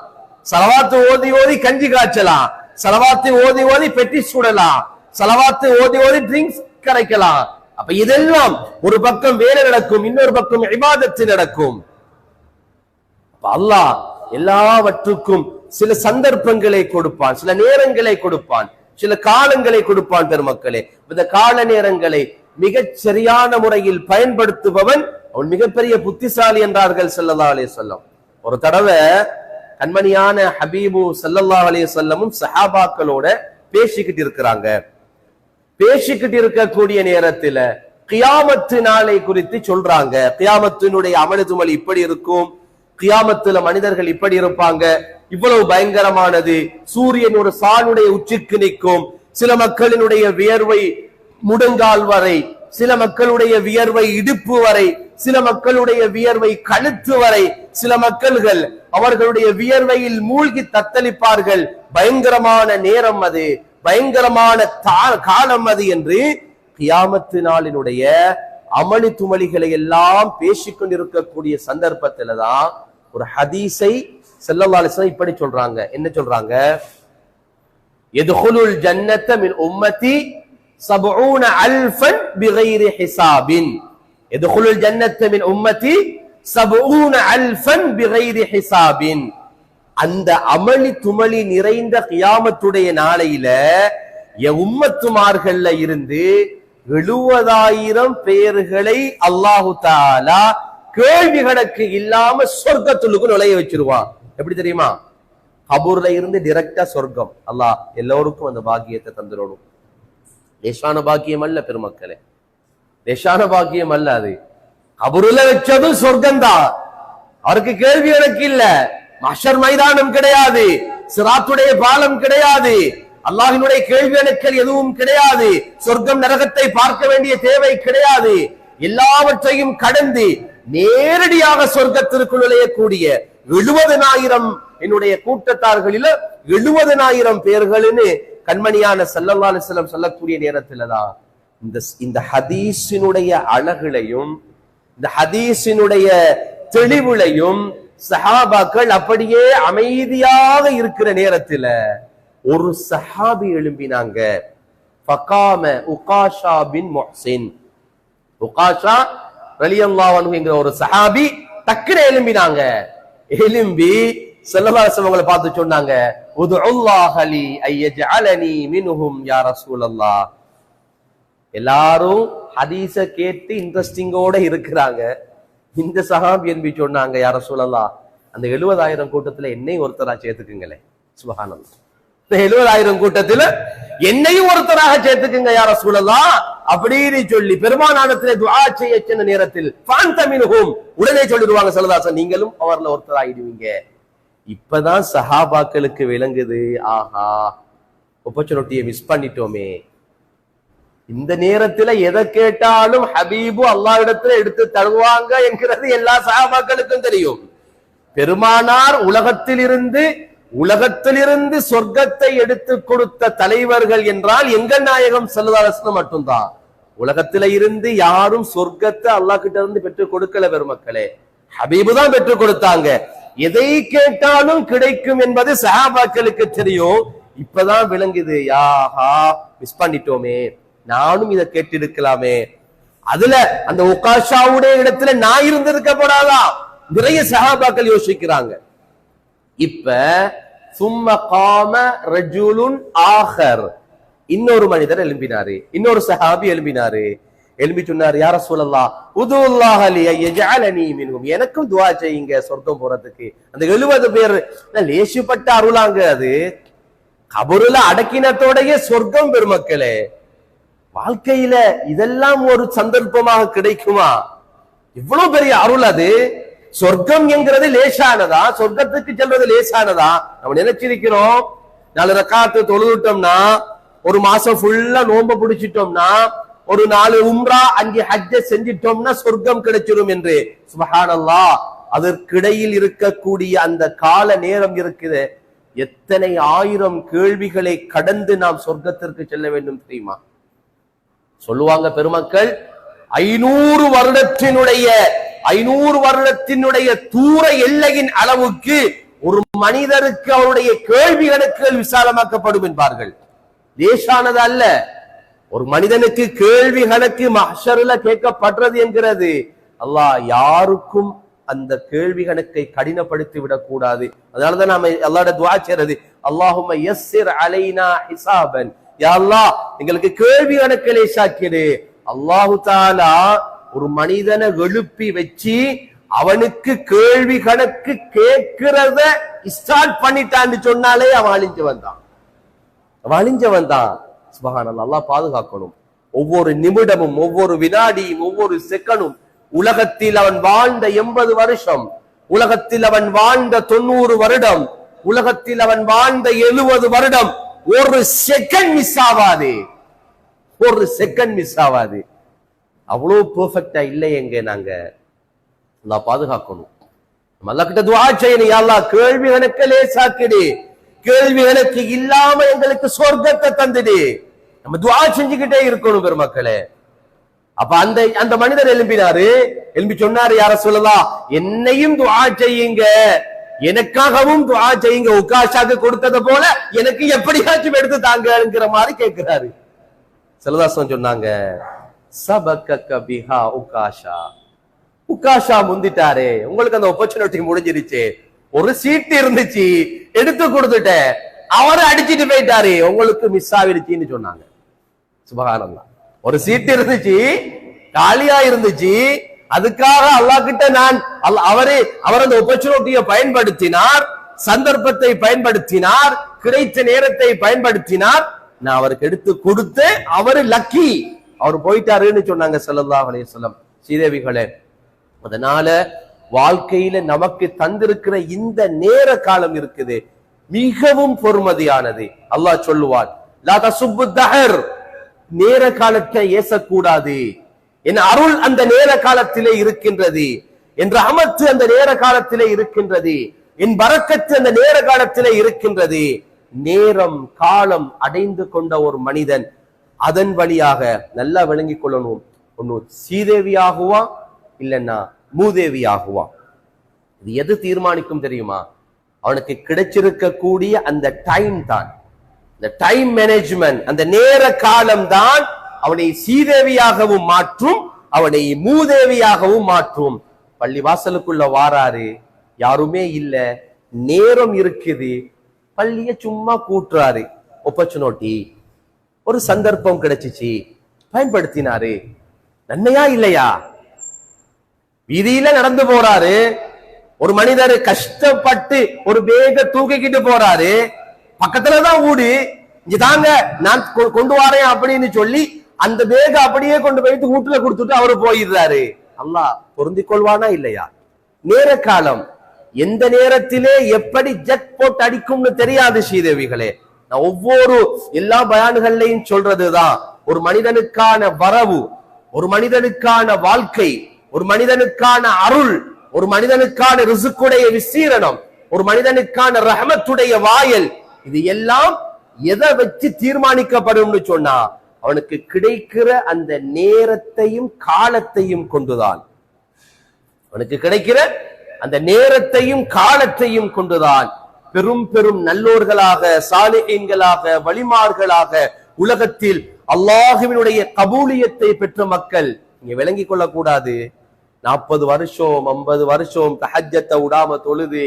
ஸலவாத்து ஓதி ஓதி கஞ்சி காய்ச்சலாம், ஸலவாத்து ஓதி ஓதி பெட்டி சுடலாம், ஸலவாத்து ஓதி ஓதி ட்ரிங்க்ஸ் கரைக்கலாம். அப்ப இதெல்லாம் ஒரு பக்கம் வேலை நடக்கும், இன்னொரு பக்கம் இபாதத்து நடக்கும். அல்லாஹ் எல்லாவற்றுக்கும் சில சந்தர்ப்பங்களை கொடுப்பான், சில நேரங்களை கொடுப்பான், சில காலங்களை கொடுப்பான். பெருமக்களே, இந்த கால நேரங்களை மிகச் சரியான முறையில் பயன்படுத்துபவன் அவன் மிகப்பெரிய புத்திசாலி என்றார்கள் ஸல்லல்லாஹு அலைஹி வஸல்லம். ஒரு தடவை கண்மணியான ஹபீபு ஸல்லல்லாஹு அலைஹி வஸல்லமும் சஹாபாக்களோட பேசிக்கிட்டு இருக்கிறாங்க. பேசிக்கிட்டு இருக்கக்கூடிய நேரத்துல கியாமத்து நாளை குறித்து சொல்றாங்க. கியாமத்தினுடைய அமளதுமல் இப்படி இருக்கும், கியாமத்துல மனிதர்கள் இப்படி இருப்பாங்க, இவ்வளவு பயங்கரமானது, சூரியன் ஒரு சாணுடைய உச்சிக்கு நிற்கும், சில மக்களினுடைய வியர்வை முடங்கால் வரை, சில மக்களுடைய வியர்வை இடுப்பு வரை, சில மக்களுடைய வியர்வை கழுத்து வரை, சில மக்கள்கள் அவர்களுடைய வியர்வையில் மூழ்கி தத்தளிப்பார்கள். பயங்கரமான நேரம் அது, பயங்கரமான காலம் அது என்று கியாமத்து நாளினுடைய அமளி துமளிகளை எல்லாம் பேசிக்கொண்டிருக்கக்கூடிய சந்தர்ப்பத்துல தான் ஒரு ஹதீஸை ஸல்லல்லாஹு அலைஹி வஸல்லம் இப்படி சொல்றாங்க. என்ன சொல்றாங்க? யதுகுலுல் ஜன்னத மின் உம்மதி 70,000 பிகைரி ஹிசாபின். யதுகுலுல் ஜன்னத மின் உம்மதி 70,000 பிகைரி ஹிசாபின். அந்த அமளி துமளி நிறைந்த கியாமத்துடைய நாளையில என் உம்மத்துமார்கள்ல இருந்து 70,000 பேர்களை அல்லாஹு தஆலா கேள்வி கணக்கு இல்லாம சொர்க்கத்துக்கு நுழைய வச்சிருவான். எப்படி தெரியுமா? கபூர்ல இருந்து டைரக்டா சொர்க்கம். அல்லாஹ் எல்லோருக்கும் அந்த பாக்கியத்தை தந்துடணும். லேசான பாக்கியம் அல்ல பெருமக்களே, லேசான பாக்கியம் அல்ல அது. கபூர்ல வச்சதும் சொர்க்கம்தான். அவருக்கு கேள்வி கணக்கு இல்ல, மஹ்ஷர் மைதானம் கிடையாது, சிராத்துடைய பாலம் கிடையாது, அல்லாஹ்வினுடைய கேள்வி கணக்குகள் எதுவும் கிடையாது, சொர்க்கம் நரகத்தை பார்க்க வேண்டிய தேவை கிடையாது. எல்லாவற்றையும் கடந்து நேரடியாக சொர்க்கத்திற்குள் நுழையக்கூடிய 70,000 என்னுடைய கூட்டத்தார்களில 70,000 பேர்கள்னு கண்மணியான ஸல்லல்லாஹு அலைஹி வஸல்லம் சொல்லக்கூடிய நேரத்துலதான் இந்த ஹதீஸினுடைய அழகுலையும் இந்த ஹதீஸினுடைய தெளிவுலையும் சஹாபாக்கள் அப்படியே அமைதியாக இருக்கிற நேரத்துல ஒரு சஹாபி எழும்பினாங்க. ஃபகாம உகாஷா பின் முஹ்சின். உகாஷா ரலியல்லாஹு அன்ஹு என்கிற ஒரு சஹாபி டக்குனு எழும்பினாங்க. எழும்பி ஸல்லல்லாஹு அலைஹி வஸல்லம் பார்த்து சொன்னாங்க, உதுல்லாஹ லி அய்யஜஅலனி மின்ஹும் யா ரசூலல்லாஹ். எல்லாரும் ஹதீஸ கேட்டு இன்ட்ரெஸ்டிங்கோட இருக்கிறாங்க. இந்த சஹாபி என்பி சொன்னாங்க, யா ரசூலல்லாஹ், அந்த 70,000 கூட்டத்துல என்னையும் ஒருத்தரா சேர்த்துக்குங்களே. சுப்ஹானல்லாஹ், இந்த 70,000 கூட்டத்துல என்னையும் ஒருத்தராக சேர்த்துக்குங்க யா ரசூலல்லாஹ் அப்படின்னு சொல்லி பெருமானாரிடத்திலே துஆ செய்ய சொன்ன நேரத்தில் ஃபஅன்த மின்ஹும், உடனே சொல்லிடுவாங்க ஸல்லல்லாஹு அலைஹி வஸல்லம், நீங்களும் அவர்ல ஒருத்தராயிடுவீங்க. இப்பதான் சஹாபாக்களுக்கு விளங்குது, ஆஹா ஆப்பர்ச்சுனிட்டியை மிஸ் பண்ணிட்டோமே. இந்த நேரத்துல எதை கேட்டாலும் ஹபீபு அல்லாஹ் இடத்துல எடுத்து தருவாங்க என்கிறது எல்லா சஹாபாக்களுக்கும் தெரியும். பெருமானார் உலகத்திலிருந்து சொர்க்கத்தை எடுத்து கொடுத்த தலைவர்கள் என்றால் எங்கள் நாயகம் ஸல்லல்லாஹு அலைஹி வஸல்லம் மட்டும்தான். உலகத்தில இருந்து யாரும் சொர்க்கத்தை அல்லாஹ் கிட்ட இருந்து பெற்றுக் கொடுக்கல பெருமக்களே, ஹபீபு தான் பெற்றுக் கொடுத்தாங்க. எதை கேட்டாலும் கிடைக்கும் என்பது சஹாபாக்களுக்கு தெரியும். இப்பதான் விளங்குது, யாஹா மிஸ் பண்ணிட்டோமே, நானும் இதை கேட்டிருக்கலாமே. அதுல அந்த உகாஷாவுடைய இடத்துல நான் இருந்திருக்க போறாதா? நிறைய சஹாபாக்கள் யோசிக்கிறாங்க. இப்ப சும்ம காம ரஜுலுன் ஆகர், இன்னொரு மனிதர் எழும்பினாரு, இன்னொரு சஹாபி எழும்பினாரு. எழும்பி சொன்னார், யா ரசூலல்லாஹ் உதுல்லாஹ லி யஜஅலனி மின்ஹும், எனக்கும் துஆ செய்யுங்க சொர்க்கம் போறதுக்கு. அந்த 70 பேர் லேசிப்பட்ட அருளாங்க, அது கபருல அடக்கினத்தோடைய சொர்க்கம். பெருமக்களே, வாழ்க்கையில இதெல்லாம் ஒரு சந்தர்ப்பமாக கிடைக்குமா? இவ்வளவு பெரிய அருள். அது சொர்க்கம் என்கிறது லேசானதா? சொர்க்கத்துக்கு செல்வது லேசானதா? நம்ம நினைச்சிருக்கிறோம் 4 ரக்காத்து தொழுதுட்டோம்னா, ஒரு மாசம் ஃபுல்லா நோன்பு பிடிச்சிட்டோம்னா, ஒரு 4 உம்ரா 5 ஹஜ்ஜ செஞ்சிட்டோம்னா சொர்க்கம் கிடைச்சிடும் என்று. சுப்ஹானல்லாஹ், அதற்கிடையில் இருக்கக்கூடிய அந்த கால நேரம் இருக்குது, எத்தனை ஆயிரம் கேள்விகளை கடந்து நாம் சொர்க்கத்திற்கு செல்ல வேண்டும் தெரியுமா? சொல்லுவாங்க பெருமக்கள், 500 வருடத்தினுடைய தூர எல்லையின் அளவுக்கு ஒரு மனிதருக்கு அவருடைய கேள்வி கணக்குகள் விசாலமாக்கப்படும் என்பார்கள். லேசானது அல்ல. ஒரு மனிதனுக்கு கேள்வி கணக்கு மஹ்ஷர்ல கேட்கப்படுறது என்கிறது. அல்லாஹ் யாருக்கும் அந்த கேள்வி கணக்கை கடினப்படுத்தி விடக் கூடாது. அதனாலதான் நாம அல்லாஹ்விட துஆ செய்றது, அல்லாஹும்ம யஸ்ஸிர் அலைனா ஹிசாபன், யா அல்லாஹ் எங்களுக்கு கேள்வி கணக்கை லேசாக்கிடு. அல்லாஹு தஆலா ஒரு மனிதனை எழுப்பி வச்சு அவனுக்கு கேள்வி கணக்கு கேட்கிறத ஸ்டார்ட் பண்ணிட்டான்னு சொன்னாலே அவன் அழிஞ்சவன் தான். சுப்ஹானல்லாஹ், அல்லாஹ் பாதுகாக்கணும். ஒவ்வொரு நிமிடமும், ஒவ்வொரு வினாடியும், ஒவ்வொரு செகண்டும் உலகத்தில் அவன் வாழ்ந்த 80 வருஷம், உலகத்தில் அவன் வாழ்ந்த 90 வருடம், உலகத்தில் அவன் வாழ்ந்த 70 வருடம், ஒரு செகண்ட் மிஸ் ஆகாது. ஒரு செகண்ட் மிஸ் ஆகாது. அவ்வளவு பெர்ஃபெக்ட்டா இல்லை எங்க நாங்க. அல்லாஹ் பாதுகாக்கணும். நம்ம அல்லாஹ் கிட்ட துஆ செய்யணும், யா அல்லாஹ் கேள்வி கணக்கு லேசாக்கிடு, கேள்வி கணக்கு இல்லாம எங்களுக்கு சொர்க்கத்தை தந்துடு. நம்ம துஆ செஞ்சுக்கிட்டே இருக்கணும் பெருமக்களே. அப்ப அந்த மனிதர் எழும்பினாரு, எழும்பி சொன்னாரு, யா ரசூலல்லாஹ் என்னையும் துஆ செய்யுங்க, எனக்காகவும் துஆ செய்யுங்க, உகாஷாக்கு கொடுத்தது போல எனக்கு எப்படியாச்சும் எடுத்து தாங்கங்கிற மாதிரி கேட்கிறாரு. ஸல்லல்லாஹு சொன்னாங்க, சபக்கக பிஹா உகாஷா, உகாஷா முந்திட்டாரு, உங்களுக்கு அந்த ஆப்பர்ச்சுனிட்டி முடிஞ்சிருச்சு. ஒரு சீட் இருந்துச்சு, எடுத்து கொடுத்துட்டேன், அவரை அடிச்சிட்டு போயிட்டாரு, உங்களுக்கு மிஸ் ஆகிருச்சுன்னு சொன்னாங்க. சுப்ஹானல்லாஹ், ஒரு சீட் இருந்துச்சு, காலியா இருந்துச்சு, அதுக்காக அல்லாஹ் கிட்ட அவர் அந்த ஆப்பர்ச்சுனிட்டியை பயன்படுத்தினார், சந்தர்ப்பத்தை பயன்படுத்தினார், கிடைத்த நேரத்தை பயன்படுத்தினார், நான் அவருக்கு எடுத்து கொடுத்து அவரு லக்கி, அவர் போயிட்டாருன்னு சொன்னாங்க ஸல்லல்லாஹு அலைஹி வஸல்லம். ஸ்ரீதேவிகளே, அதனால வாழ்க்கையில நமக்கு தந்திருக்கிற இந்த நேர காலம் இருக்குது, மிகவும் பொறுமதியானது. அல்லாஹ் சொல்லுவான், லா தசுப்பு தஹர், நேர காலத்தை ஏசக்கூடாது, என் அருள் அந்த நேர காலத்திலே இருக்கின்றது, என் ரஹ்மத் அந்த நேர காலத்திலே இருக்கின்றது, என் பரக்கத்து அந்த நேர காலத்திலே இருக்கின்றது. நேரம் காலம் அடைந்து கொண்ட ஒரு மனிதன் அதன் வழியாக நல்லா விளங்கிக் கொள்ளணும். ஒன்னு சீதேவியாகுவா, இல்லைன்னா மூதேவியாகுவா. இது எது தீர்மானிக்கும் தெரியுமா? அவனுக்கு கிடைச்சிருக்கக்கூடிய அந்த டைம் தான், இந்த டைம் மேனேஜ்மெண்ட், அந்த நேர காலம் தான் அவனை சீதேவியாகவும் மாற்றும், அவனை மூதேவியாகவும் மாற்றும். பள்ளி வாசலுக்குள்ள வாராரு, யாருமே இல்ல, நேரம் இருக்குது, பள்ளிய சும்மா கூட்டுறாரு, ஆப்பர்ச்சுனிட்டி, ஒரு சந்தர்ப்பம் கிடைச்சிச்சு, பயன்படுத்தினாரு. நன்மையா இல்லையா? வீதியில நடந்து போறாரு, ஒரு மனிதர் கஷ்டப்பட்டு ஒரு பேக தூக்கிக்கிட்டு போறாரு, பக்கத்துலதான் ஊடு, இங்க தாங்க நான் கொண்டு வரேன் அப்படின்னு சொல்லி அந்த பேக அப்படியே கொண்டு போயிட்டு வீட்டுல கொடுத்துட்டு அவரு போயிடுறாரு. அல்லாஹ் பொருந்திக் கொள்வானா இல்லையா? நேர காலம் எந்த நேரத்திலே எப்படி ஜெட் போட்டு அடிக்கும்னு தெரியாது ஸ்ரீதேவிகளே. நான் ஒவ்வொரு எல்லா பயான்கள்லையும் சொல்றதுதான், ஒரு மனிதனுக்கான வரவு, ஒரு மனிதனுக்கான வாழ்க்கை, ஒரு மனிதனுக்கான அருள், ஒரு மனிதனுக்கான ரிசுக்குடைய விசீரணம், ஒரு மனிதனுக்கான ரஹமத்துடைய வாயல், இது எல்லாம் எதை வச்சு தீர்மானிக்கப்படும் சொன்னா அவனுக்கு கிடைக்கிற அந்த நேரத்தையும் காலத்தையும் கொண்டுதான். அவனுக்கு கிடைக்கிற அந்த நேரத்தையும் காலத்தையும் கொண்டுதான் பெரும் பெரும் நல்லோர்களாக, சாலிஹீன்களாக, வலிமார்களாக உலகத்தில் அல்லாஹ்வினுடைய கபூலியத்தை பெற்ற மக்கள். நீங்க விளங்கிக் கொள்ளக்கூடாது, 40 வருஷம் 50 வருஷம் தஹஜ்ஜத்தை விடாம தொழுது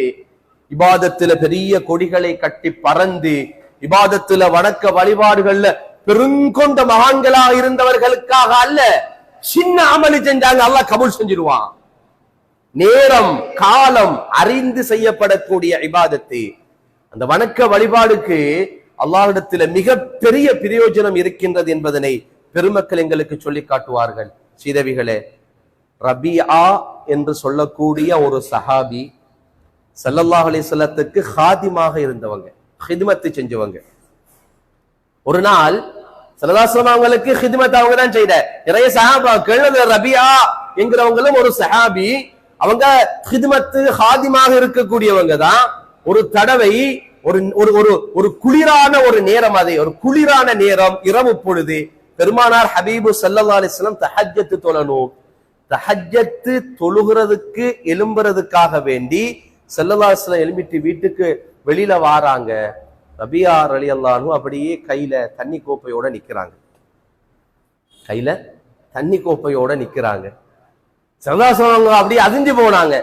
இபாதத்துல பெரிய கொடிகளை கட்டி பறந்து இபாதத்துல வணக்க வழிபாடுகள்ல பெருங்கொண்ட மகான்களாக இருந்தவர்களுக்காக அல்ல, சின்ன அமளி செஞ்சாங்க, அல்லாஹ் கபூல் செஞ்சிருவான். நேரம் காலம் அறிந்து செய்யப்படக்கூடிய இபாதத்து, அந்த வணக்க வழிபாடுக்கு அல்லாஹ்விடத்துல மிக பெரிய பிரயோஜனம் இருக்கின்றது என்பதனை பெருமக்கள் எங்களுக்கு சொல்லி காட்டுவார்கள். சீதவிகளே, ரபியா என்று சொல்லக்கூடிய ஒரு சஹாபி ஸல்லல்லாஹு அலைஹி வஸல்லத்துக்கு ஹாதிமாக இருந்தவங்க, ஹித்மத் செஞ்சவங்க. ஒரு நாள் ஸல்லல்லாஹு அலைஹி வஸல்லம் அவங்களுக்கு ஹித்மத் அவங்க தான் செய்த. நிறைய சஹாபாக்கள், ரபியா என்கிறவங்களும் ஒரு சஹாபி, அவங்க ஹித்மத் ஹாதிமாக இருக்கக்கூடியவங்க தான். ஒரு தடவை ஒரு குளிரான ஒரு நேரம், அதை ஒரு குளிரான நேரம், இரவு பொழுது பெருமானார் ஹபீபு ஸல்லல்லாஹு அலைஹி வஸல்லம் தஹஜ்ஜத் தொழணும். தஹஜ்ஜத் தொழுகிறதுக்கு எழும்புறதுக்காக வேண்டி ஸல்லல்லாஹு அலைஹி வஸல்லம் எழும்பிட்டு வீட்டுக்கு வெளியில வாராங்க. ரபியா ரலியல்லாஹு அன்ஹு அப்படியே கையில தண்ணி கோப்பையோட நிக்கிறாங்க. கையில தண்ணி கோப்பையோட நிக்கிறாங்க. ஸல்லல்லாஹு அலைஹி வஸல்லம் அப்படியே அதிர்ந்து போனாங்க.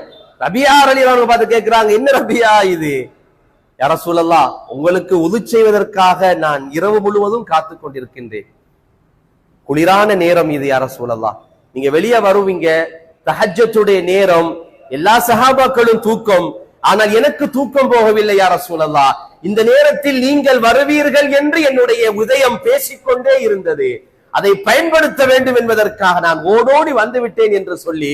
ரபியா ரலியல்லாஹு அன்ஹு பார்த்து கேட்கிறாங்க, என்ன ரபியா இது? யா ரசூலல்லாஹ், உங்களுக்கு உது செய்வதற்காக நான் இரவு முழுவதும் காத்து கொண்டிருக்கின்றேன். குளிரான நேரம் இது யா ரசூலல்லாஹ், நீங்க வெளியே வருவீங்க, தஹஜ்ஜத்துடைய நேரம், எல்லா சஹாபாக்களும் தூக்கம், ஆனால் எனக்கு தூக்கம் போகவில்லை யா ரசூலல்லாஹ். இந்த நேரத்தில் நீங்கள் வருவீர்கள் என்று என்னுடைய உதயம் பேசிக்கொண்டே இருந்தது, அதை பயன்படுத்த வேண்டும் என்பதற்காக நான் ஓடோடி வந்து விட்டேன் என்று சொல்லி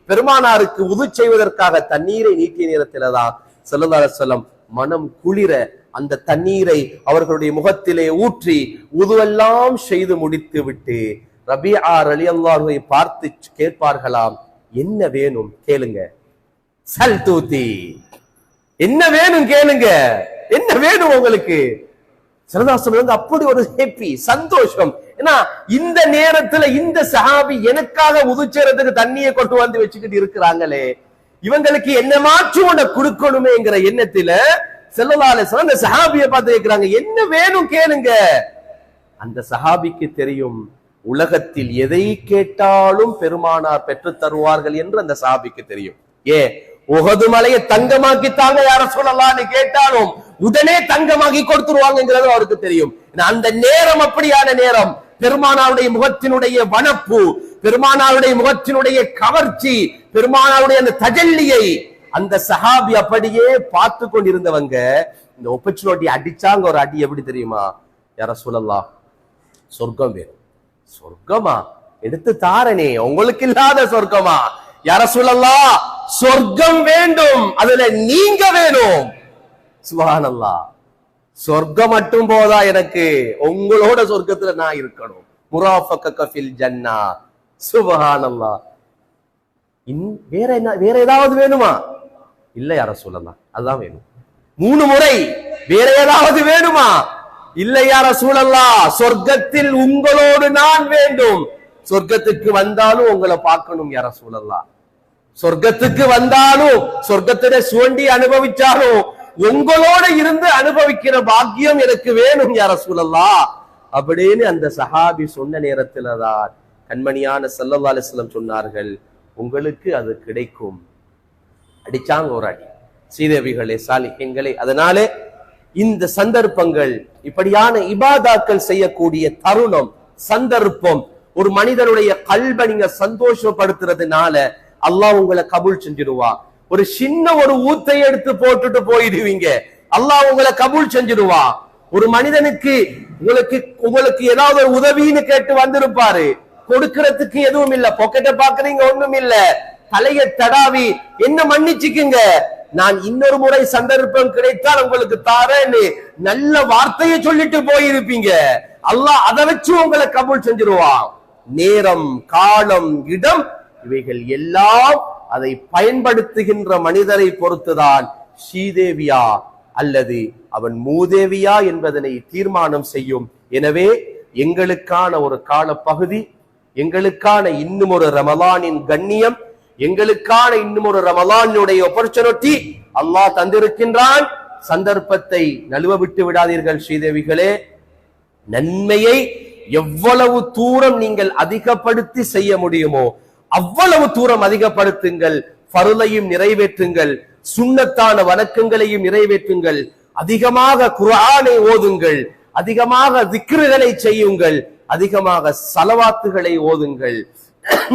பெருமானாருக்கு உது செய்வதற்காக தண்ணீரை நீட்டிய நேரத்தில்தான் ஸல்லல்லாஹு அலைஹி வஸல்லம் மனம் குளிர அந்த தண்ணீரை அவர்களுடைய முகத்திலே ஊற்றி உதுவெல்லாம் செய்து முடித்து விட்டு ரபியா ரலியல்லாஹு அன்ஹுவை பார்த்து கேட்பார்களாம், என்ன வேணும் கேளுங்க, சல் தூதி, என்ன வேணும் கேளுங்க, என்ன வேணும் உங்களுக்கு? ஸல்லல்லாஹு அப்படி ஒரு ஹேப்பி, சந்தோஷம். ஏன்னா இந்த நேரத்துல இந்த சஹாபி எனக்காக உதுச்சேரத்துக்கு தண்ணியை கொண்டு வந்து வச்சுக்கிட்டு இருக்கிறாங்களே, இவங்களுக்கு என்ன மாற்றம் ஒண்ண கொடுக்கணுமேங்கிற எண்ணத்துல ஸல்லல்லாஹு அலைஹி வஸல்லம் அந்த சஹாபியை பார்த்து கேட்கிறாங்க, என்ன வேணும் கேளுங்க. அந்த சஹாபிக்கு தெரியும், உலகத்தில் எதை கேட்டாலும் பெருமானார் பெற்று தருவார்கள் என்று அந்த சஹாபிக்கு தெரியும். உஹது மலையை தங்கமாக்கி தாங்க யா ரசூலல்லாஹ்னு கேட்டாலும் உடனே தங்கமாக்கி கொடுத்துருவாங்கிறது அவருக்கு தெரியும். அந்த நேரம் அப்படியான நேரம், பெருமானாருடைய முகத்தினுடைய வனப்பு, பெருமானாருடைய முகத்தினுடைய கவர்ச்சி, பெருமானாருடைய அந்த தஜல்லியை அந்த சஹாபி அப்படியே பார்த்து கொண்டிருந்தவங்க இந்த ஆப்பர்ச்சுனிட்டி அடிச்சாங்க. ஒரு அடி எப்படி தெரியுமா? யா ரசூலல்லாஹ், சொர்க்கம் வேணும். சொர்க்கமா? எடுத்து தாரனே, உங்களுக்கு இல்லாத சொர்க்கமா? யா ரசூலல்லாஹ், சொர்க்கம் வேண்டும், அதுல நீங்க வேணும். சுப்ஹானல்லாஹ், சொர்க்கம் மட்டும் போதா எனக்கு, உங்களோட சொர்க்கத்துல நான் இருக்கணும். முராஃபக ஃபில் ஜன்னா. சுப்ஹானல்லாஹ். வேற என்ன, வேற ஏதாவது வேணுமா? இல்ல யா ரசூலல்லாஹ், அதுதான் வேணும். 3 முறை வேற ஏதாவது வேணுமா? இல்ல யா ரசூலல்லாஹ், சொர்க்கத்தில் உங்களோடு நான் வேண்டும். சொர்க்கத்துக்கு வந்தாலும் உங்களை பார்க்கணும் யா ரசூலல்லாஹ். சொர்க்கத்துக்கு வந்தாலும், சொர்க்கத்திட சுவண்டி அனுபவிச்சாலும் உங்களோட இருந்து அனுபவிக்கிற பாக்கியம் எனக்கு வேணும் யா ரசூலல்லாஹ் அப்படின்னு அந்த சஹாபி சொன்ன நேரத்தில்தான் கண்மணியான ஸல்லல்லாஹு அலைஹி வஸல்லம் சொன்னார்கள், உங்களுக்கு அது கிடைக்கும். அடிச்சாங்க ஒரு அடி. சீதேவிகளே, சாலிஹீன்களே, அதனாலே இந்த சந்தர்ப்பங்கள், இப்படியான இபாதாக்கள் செய்யக்கூடிய தருணம், சந்தர்ப்பம், ஒரு மனிதனுடைய கல்பை நீங்க சந்தோஷப்படுத்துறதுனால அல்லாஹ் உங்களை கபூல் செஞ்சிடுவா. ஒரு சின்ன ஒரு ஊத்தை எடுத்து போட்டுட்டு போயிடுவீங்க, அல்லாஹ் உங்களை கபூல் செஞ்சிடுவா. ஒரு மனிதனுக்கு உங்களுக்கு ஏதாவது ஒரு உதவின்னு கேட்டு வந்திருப்பாரு, கொடுக்கிறதுக்கு எதுவும் இல்ல, பொக்கெட்ட பாக்குறீங்க, ஒண்ணும் இல்ல, தலையை தடாவி என்ன மன்னிச்சுக்குங்க, நான் இன்னொரு முறை சந்தர்ப்பம் கிடைத்தால் உங்களுக்கு தாரேன்னு நல்ல வார்த்தையை சொல்லிட்டு போயிருப்பீங்க. அல்லாஹ் அதை வச்சு உங்களை கபூல் செஞ்சிருவான். நேரம், காலம், இடம், இவைகள் எல்லாம் அதை பயன்படுத்துகின்ற மனிதரை பொறுத்துதான் ஸ்ரீதேவியா அல்லது அவன் மூதேவியா என்பதனை தீர்மானம் செய்யும். எனவே எங்களுக்கான ஒரு கால பகுதி, எங்களுக்கான இன்னும் ஒரு ரமலானின் கண்ணியம், எங்களுக்கான இன்னும் ஒரு ரமலானுடைய ஆப்பர்ச்சுனிட்டி அல்லாஹ் தந்திருக்கின்றான். சந்தர்ப்பத்தை நழுவ விட்டு விடாதீர்கள் ஸ்ரீதேவிகளே. நன்மையை எவ்வளவு தூரம் நீங்கள் அதிகப்படுத்தி செய்ய முடியுமோ அவ்வளவு தூரம் அதிகப்படுத்துங்கள். ஃபர்லையும் நிறைவேற்றுங்கள், சுன்னத்தான வணக்கங்களையும் நிறைவேற்றுங்கள், அதிகமாக குர்ஆனை ஓதுங்கள், அதிகமாக திக்ருகளை செய்யுங்கள், அதிகமாக ஸலவாத்துகளை ஓதுங்கள்,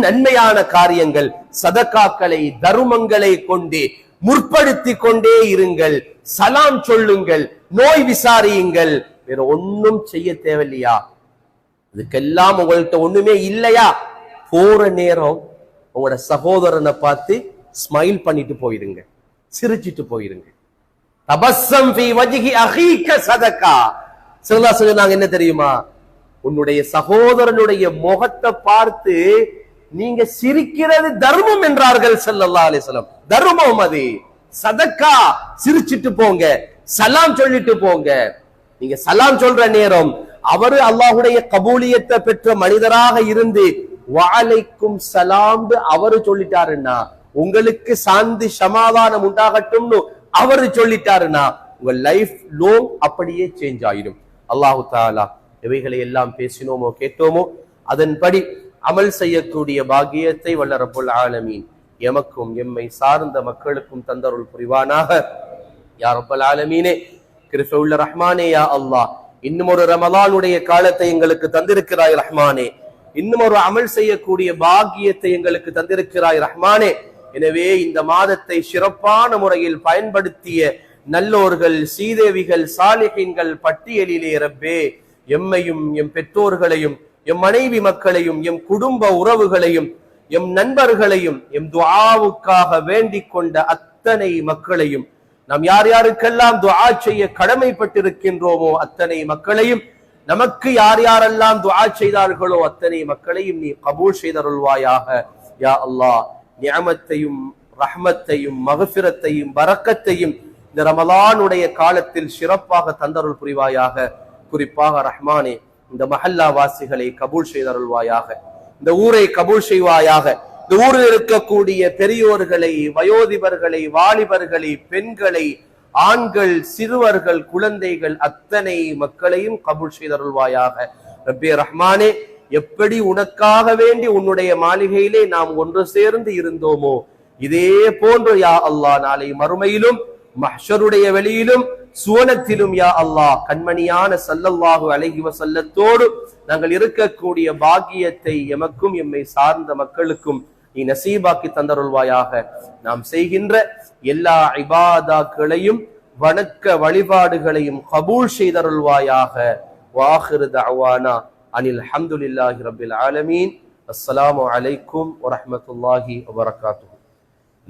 நன்மையான காரியங்கள் சதகாக்களை தர்மங்களை கொண்டே முற்படுத்தி கொண்டே இருங்கள், சலாம் சொல்லுங்கள், நோய் விசாரியுங்கள். வேற ஒன்னும் செய்ய தேவையில்லையா? இதுக்கெல்லாம் உங்கள்கிட்ட ஒண்ணுமே இல்லையா? போற நேரம் உங்களோட சகோதரனை பார்த்து ஸ்மைல் பண்ணிட்டு போயிருங்க, சிரிச்சிட்டு போயிருங்க. தபஸ்ஸம் ஃபீ வஜ்ஹி அஹீக சதகா. ஸல்லல்லாஹு அலைஹி வஸல்லம் என்ன தெரியுமா? உன்னுடைய சகோதரனுடைய முகத்தை பார்த்து நீங்க சிரிக்கிறது தர்மம் என்றார்கள் ஸல்லல்லாஹு அலைஹி வஸல்லம். தர்மம் அது, சதக்கா. சிரிச்சிட்டு போங்க, சலாம் சொல்லிட்டு போங்க. நீங்க சலாம் சொல்ற நேரம் அவரு அல்லாஹ்வுடைய கபூலியத்தை பெற்ற மனிதராக இருந்து வஅலைக்கும் சலாம் அவரு சொல்லிட்டாருன்னா, உங்களுக்கு சாந்தி சமாதானம் உண்டாகட்டும்னு அவரு சொல்லிட்டாருன்னா, உங்க லைஃப் லோங் அப்படியே சேஞ்ச் ஆயிடும். அல்லாஹு தஆலா எவைகளை எல்லாம் பேசினோமோ கேட்டோமோ அதன்படி அமல் செய்யக்கூடிய பாக்கியத்தை வல்ல ரப்புல் ஆலமீன் எமக்கும் எம்மை சார்ந்த மக்களுக்கும் தந்தருள் புரிவானாக. யா ரப்பல் ஆலமீனே, கிருபையுள்ள ரஹ்மானே, யா அல்லாஹ், இன்னும் ஒரு ரமலானுடைய காலத்தை எங்களுக்கு தந்திருக்கிறாய் ரஹ்மானே. இன்னும் ஒரு அமல் செய்யக்கூடிய பாக்கியத்தை எங்களுக்கு தந்திருக்கிறாய் ரஹ்மானே. எனவே இந்த மாதத்தை சிறப்பான முறையில் பயன்படுத்திய நல்லோர்கள், சீதேவிகள், சாலிஹீன்கள் பட்டியலிலே ரப்பே எம்மையும் எம் பெற்றோர்களையும் எம் மனைவி மக்களையும் எம் குடும்ப உறவுகளையும் எம் நண்பர்களையும் எம் துஆவுக்காக வேண்டிக் கொண்ட அத்தனை மக்களையும், நாம் யார் யாருக்கெல்லாம் துஆ செய்ய கடமைப்பட்டிருக்கின்றோமோ அத்தனை மக்களையும், நமக்கு யார் யாரெல்லாம் துஆ செய்தார்களோ அத்தனை மக்களையும் நீ கபூல் செய்தருள்வாயாக. யா அல்லாஹ், நிஅமத்தையும் ரஹ்மத்தையும் மக்ஃபிரத்தையும் பரக்கத்தையும் இந்த ரமலானுடைய காலத்தில் சிறப்பாக தந்தருள் புரிவாயாக. குறிப்பாக ரஹ்மானே, இந்த மஹல்லா வாசிகளை கபூல் செய்தருள்வாயாக, இந்த ஊரை கபூல் செய்வாயாக. இந்த ஊரில் இருக்கக்கூடிய பெரியோர்களை, வயோதிபர்களை, வாலிபர்களை, பெண்களை, ஆண்கள், சிறுவர்கள், குழந்தைகள் அத்தனை மக்களையும் கபூல் செய்தருள்வாயாக. ரப்பே ரஹ்மானே, எப்படி உனக்காக வேண்டி உன்னுடைய மாளிகையிலே நாம் ஒன்று சேர்ந்து இருந்தோமோ இதே போன்று யா அல்லாஹ் நாளை மறுமையிலும் மஹ்ஷருடைய வெளியிலும் சுவனத்திலும் யா அல்லாஹ் கண்மணியான ஸல்லல்லாஹு அலைஹி வஸல்லத்தோடு நாங்கள் இருக்கக்கூடிய பாக்கியத்தை எமக்கும் எம்மை சார்ந்த மக்களுக்கும் நீ நசீபாக்கி தந்தருள்வாயாக. நாம் செய்கின்ற எல்லா இபாதாக்களையும் வணக்க வழிபாடுகளையும் கபூல் செய்தருள்வாயாக. வாஹிரு தஅவானா அனில் ஹம்துலில்லாஹி ரப்பில் ஆலமீன். அஸ்ஸலாமு அலைக்கும் வரஹ்மத்துல்லாஹி வபரகாத்துஹு.